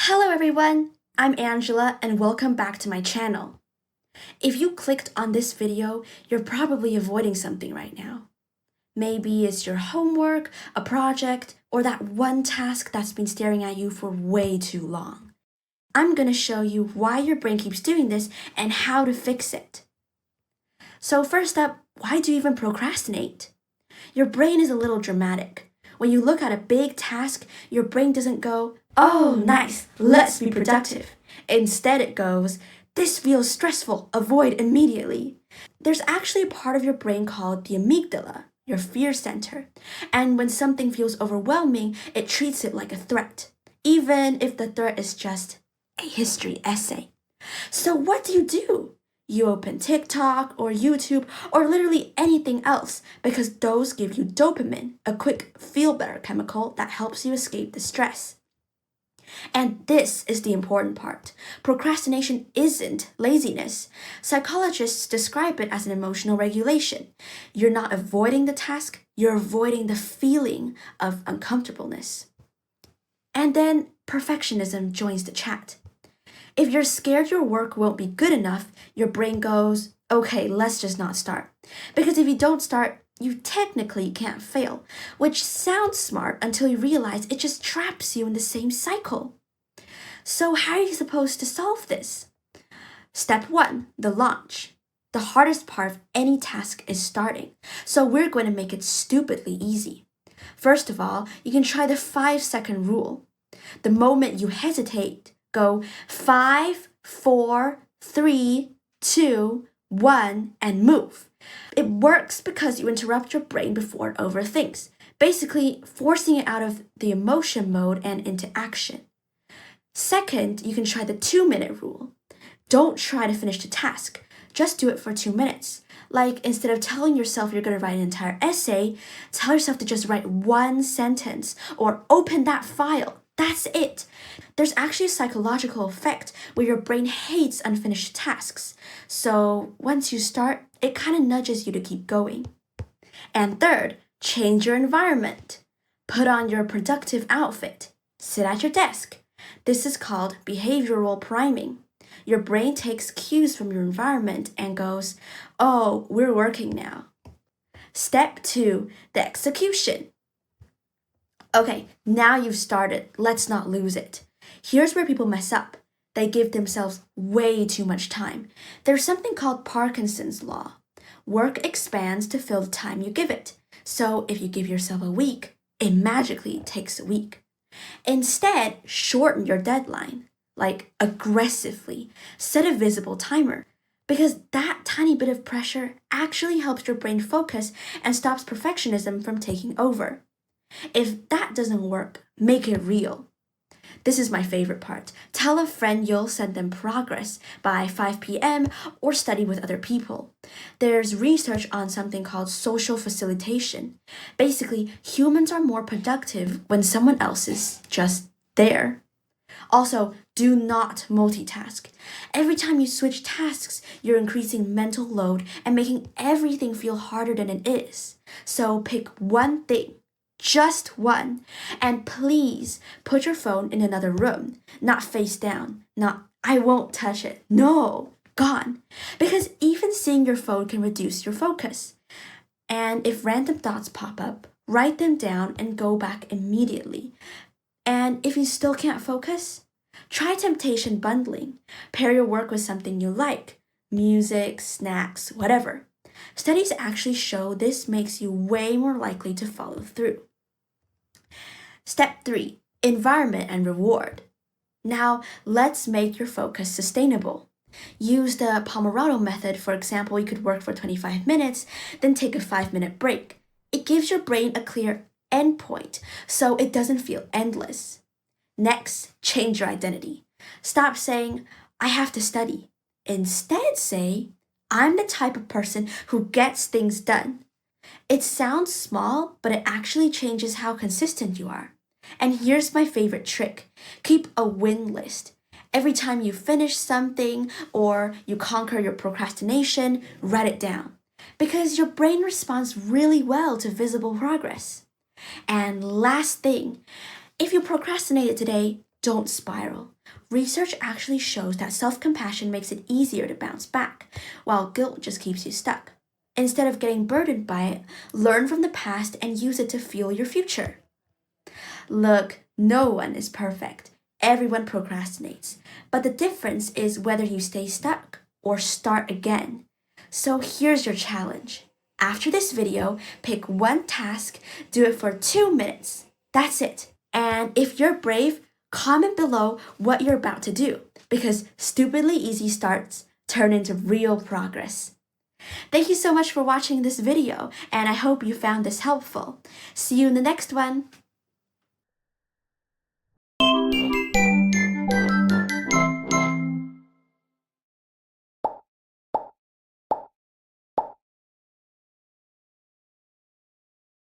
Hello everyone, I'm Angela and welcome back to my channel. If you clicked on this video, you're probably avoiding something right now. Maybe it's your homework, a project, or that one task that's been staring at you for way too long. I'm gonna show you why your brain keeps doing this and how to fix it. So first up, why do you even procrastinate? Your brain is a little dramatic. When you look at a big task, your brain doesn't go, "Oh, nice, let's be productive." Instead, it goes, "This feels stressful, avoid immediately." There's actually a part of your brain called the amygdala, your fear center. And when something feels overwhelming, it treats it like a threat, even if the threat is just a history essay. So what do? You open TikTok or YouTube or literally anything else because those give you dopamine, a quick feel-better chemical that helps you escape the stress. And this is the important part. Procrastination isn't laziness. Psychologists describe it as an emotional regulation. You're not avoiding the task, you're avoiding the feeling of uncomfortableness. And then perfectionism joins the chat. If you're scared your work won't be good enough, your brain goes, "Okay, let's just not start." Because if you don't start, you technically can't fail, which sounds smart until you realize it just traps you in the same cycle. So how are you supposed to solve this? Step 1, the launch. The hardest part of any task is starting, so we're going to make it stupidly easy. First of all, you can try the 5-second rule. The moment you hesitate, go 5, 4, 3, 2, 1, and move. It works because you interrupt your brain before it overthinks, basically forcing it out of the emotion mode and into action. Second, you can try the 2-minute rule. Don't try to finish the task, just do it for 2 minutes. Like, instead of telling yourself you're going to write an entire essay, tell yourself to just write 1 sentence or open that file. That's it. There's actually a psychological effect where your brain hates unfinished tasks. So once you start, it kind of nudges you to keep going. And third, change your environment. Put on your productive outfit. Sit at your desk. This is called behavioral priming. Your brain takes cues from your environment and goes, "Oh, we're working now." Step 2, the execution. Okay, now you've started. Let's not lose it. Here's where people mess up. They give themselves way too much time. There's something called Parkinson's law. Work expands to fill the time you give it. So if you give yourself a week, it magically takes a week. Instead, shorten your deadline, like aggressively. Set a visible timer, because that tiny bit of pressure actually helps your brain focus and stops perfectionism from taking over. If that doesn't work, make it real. This is my favorite part. Tell a friend you'll send them progress by 5 p.m. or study with other people. There's research on something called social facilitation. Basically, humans are more productive when someone else is just there. Also, do not multitask. Every time you switch tasks, you're increasing mental load and making everything feel harder than it is. So pick one thing. Just one. And please put your phone in another room, not face down, not "I won't touch it." No, gone. Because even seeing your phone can reduce your focus. And if random thoughts pop up, write them down and go back immediately. And if you still can't focus, try temptation bundling. Pair your work with something you like, music, snacks, whatever. Studies actually show this makes you way more likely to follow through. Step 3, environment and reward. Now, let's make your focus sustainable. Use the Pomodoro Method. For example, you could work for 25 minutes, then take a 5-minute break. It gives your brain a clear endpoint, so it doesn't feel endless. Next, change your identity. Stop saying, "I have to study." Instead, say, "I'm the type of person who gets things done." It sounds small, but it actually changes how consistent you are. And here's my favorite trick. Keep a win list. Every time you finish something or you conquer your procrastination, write it down. Because your brain responds really well to visible progress. And last thing, if you procrastinated today, Don't spiral. Research actually shows that self-compassion makes it easier to bounce back, while guilt just keeps you stuck. Instead of getting burdened by it, learn from the past and use it to fuel your future. Look, no one is perfect. Everyone procrastinates. But the difference is whether you stay stuck or start again. So here's your challenge. After this video, pick one task, do it for 2 minutes. That's it. And if you're brave, comment below what you're about to do, because stupidly easy starts turn into real progress. Thank you so much for watching this video, and I hope you found this helpful. See you in the next one.